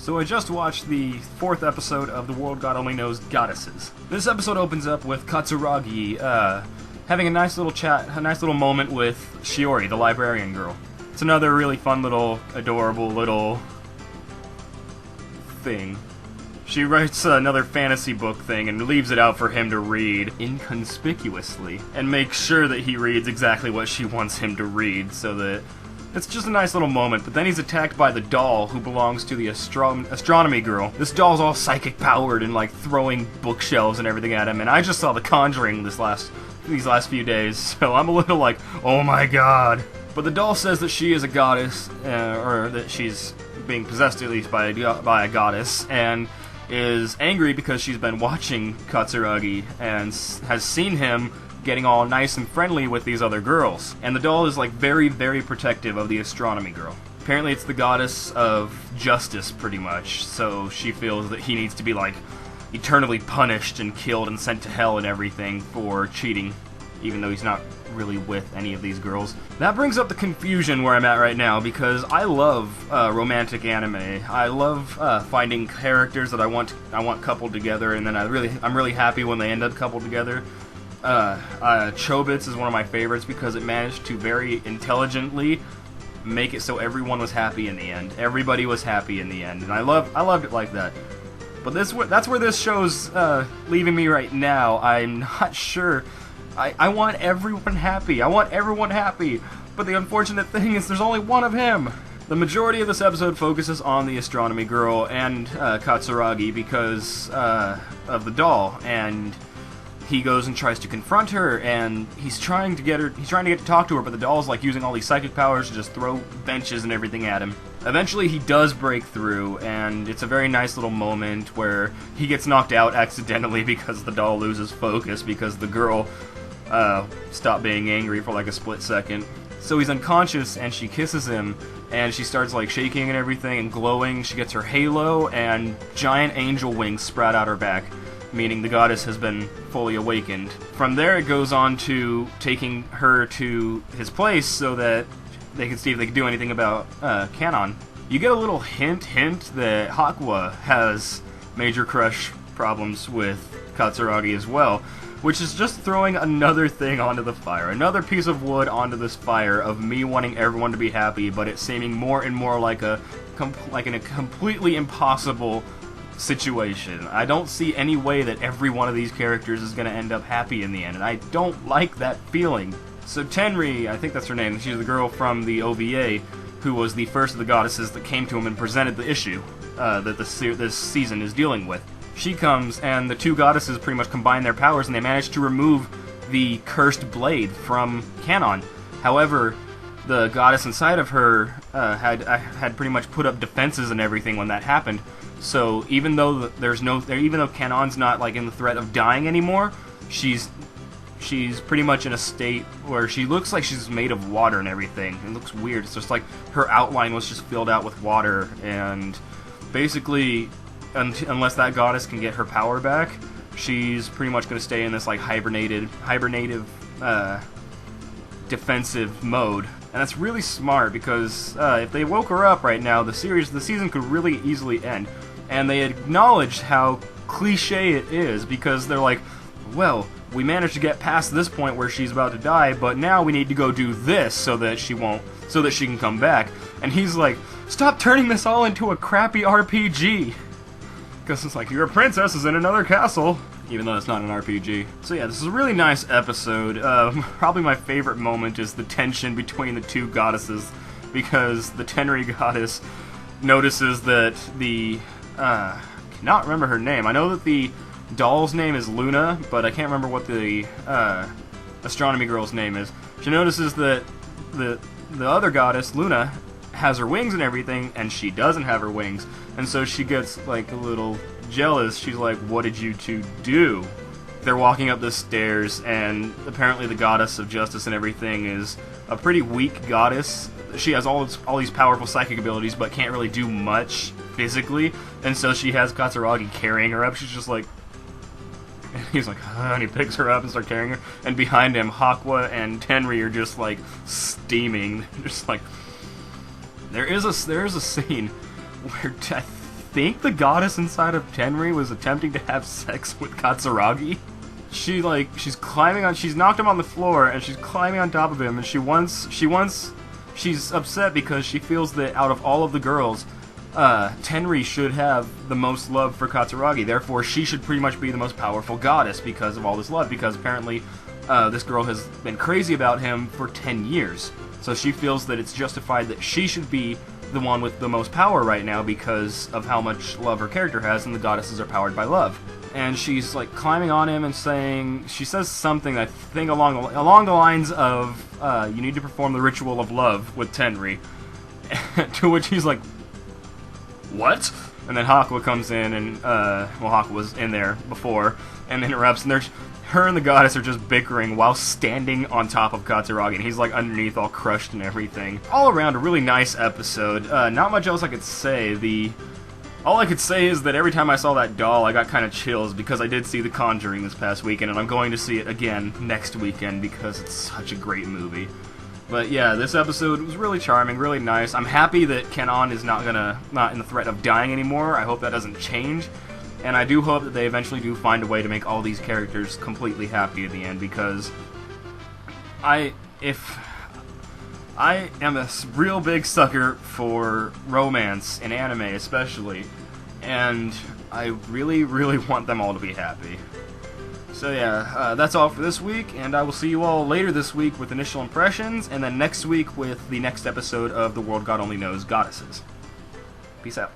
So I just watched the 4th episode of The World God Only Knows Goddesses. This episode opens up with Katsuragi having a nice little chat, a nice little moment with Shiori, the librarian girl. It's another really fun little, adorable little thing. She writes another fantasy book thing and leaves it out for him to read inconspicuously and makes sure that he reads exactly what she wants him to read, so that it's just a nice little moment. But then he's attacked by the doll who belongs to the astronomy girl. This doll's all psychic powered and like throwing bookshelves and everything at him, and I just saw The Conjuring these last few days, so I'm a little like, oh my god. But the doll says that she is a goddess, or that she's being possessed at least by a goddess, and is angry because she's been watching Katsuragi and has seen him getting all nice and friendly with these other girls. And the doll is like very, very protective of the astronomy girl. Apparently it's the goddess of justice, pretty much, so she feels that he needs to be like eternally punished and killed and sent to hell and everything for cheating, even though he's not really with any of these girls. That brings up the confusion where I'm at right now, because I love romantic anime. I love finding characters that I want coupled together, and then I'm really happy when they end up coupled together. Chobits is one of my favorites because it managed to very intelligently make it so everyone was happy in the end. Everybody was happy in the end, and I loved it like that. But that's where this show's leaving me right now. I'm not sure. I want everyone happy. I want everyone happy. But the unfortunate thing is there's only one of him. The majority of this episode focuses on the astronomy girl and Katsuragi because of the doll, and he goes and tries to confront her, and he's trying to get to talk to her, but the doll's like using all these psychic powers to just throw benches and everything at him. Eventually he does break through, and it's a very nice little moment where he gets knocked out accidentally because the doll loses focus because the girl stopped being angry for like a split second. So he's unconscious, and she kisses him, and she starts like shaking and everything and glowing. She gets her halo, and giant angel wings sprout out her back, meaning the goddess has been fully awakened. From there it goes on to taking her to his place so that they can see if they can do anything about Kanon. You get a little hint that Hakwa has major crush problems with Katsuragi as well, which is just throwing another thing onto the fire, another piece of wood onto this fire of me wanting everyone to be happy, but it seeming more and more like in a completely impossible situation. I don't see any way that every one of these characters is going to end up happy in the end, and I don't like that feeling. So Tenri, I think that's her name, she's the girl from the OVA, who was the first of the goddesses that came to him and presented the issue that this season is dealing with. She comes, and the two goddesses pretty much combine their powers, and they manage to remove the cursed blade from Kanon. However, the goddess inside of her had pretty much put up defenses and everything when that happened. So even though Kanon's not like in the threat of dying anymore, she's pretty much in a state where she looks like she's made of water and everything. It looks weird. It's just like her outline was just filled out with water, and basically, unless that goddess can get her power back, she's pretty much going to stay in this like hibernative defensive mode. And that's really smart, because if they woke her up right now, the season could really easily end. And they acknowledged how cliche it is, because they're like, well, we managed to get past this point where she's about to die, but now we need to go do this so that she can come back. And he's like, stop turning this all into a crappy RPG. Because it's like, your princess is in another castle, even though it's not an RPG. So yeah, this is a really nice episode. Probably my favorite moment is the tension between the two goddesses, because the Tenri goddess notices that the cannot remember her name. I know that the doll's name is Luna, but I can't remember what the astronomy girl's name is. She notices that the other goddess, Luna, has her wings and everything, and she doesn't have her wings, and so she gets like a little jealous. She's like, what did you two do? They're walking up the stairs, and apparently the goddess of justice and everything is a pretty weak goddess. She has all these powerful psychic abilities, but can't really do much physically, and so she has Katsuragi carrying her up. She's just like, and he's like, and he picks her up and starts carrying her, and behind him, Hakwa and Tenri are just like steaming, just like. There is a scene where I think the goddess inside of Tenri was attempting to have sex with Katsuragi. She's climbing on, she's knocked him on the floor, and she's climbing on top of him, and she's upset because she feels that out of all of the girls, Tenri should have the most love for Katsuragi, therefore she should pretty much be the most powerful goddess because of all this love, because apparently this girl has been crazy about him for 10 years. So she feels that it's justified that she should be the one with the most power right now because of how much love her character has, and the goddesses are powered by love. And she's like climbing on him and saying, she says something I think along the lines of, you need to perform the ritual of love with Tenri. To which he's like, what? And then Hakuwa comes in, and Hakuwa was in there before, and interrupts, and her and the goddess are just bickering while standing on top of Katsuragi, and he's like underneath all crushed and everything. All around a really nice episode. Not much else I could say. All I could say is that every time I saw that doll, I got kind of chills because I did see The Conjuring this past weekend, and I'm going to see it again next weekend because it's such a great movie. But yeah, this episode was really charming, really nice. I'm happy that Kenon is not in the threat of dying anymore. I hope that doesn't change. And I do hope that they eventually do find a way to make all these characters completely happy at the end, because I am a real big sucker for romance in anime especially, and I really, really want them all to be happy. So yeah, that's all for this week, and I will see you all later this week with initial impressions, and then next week with the next episode of The World God Only Knows Goddesses. Peace out.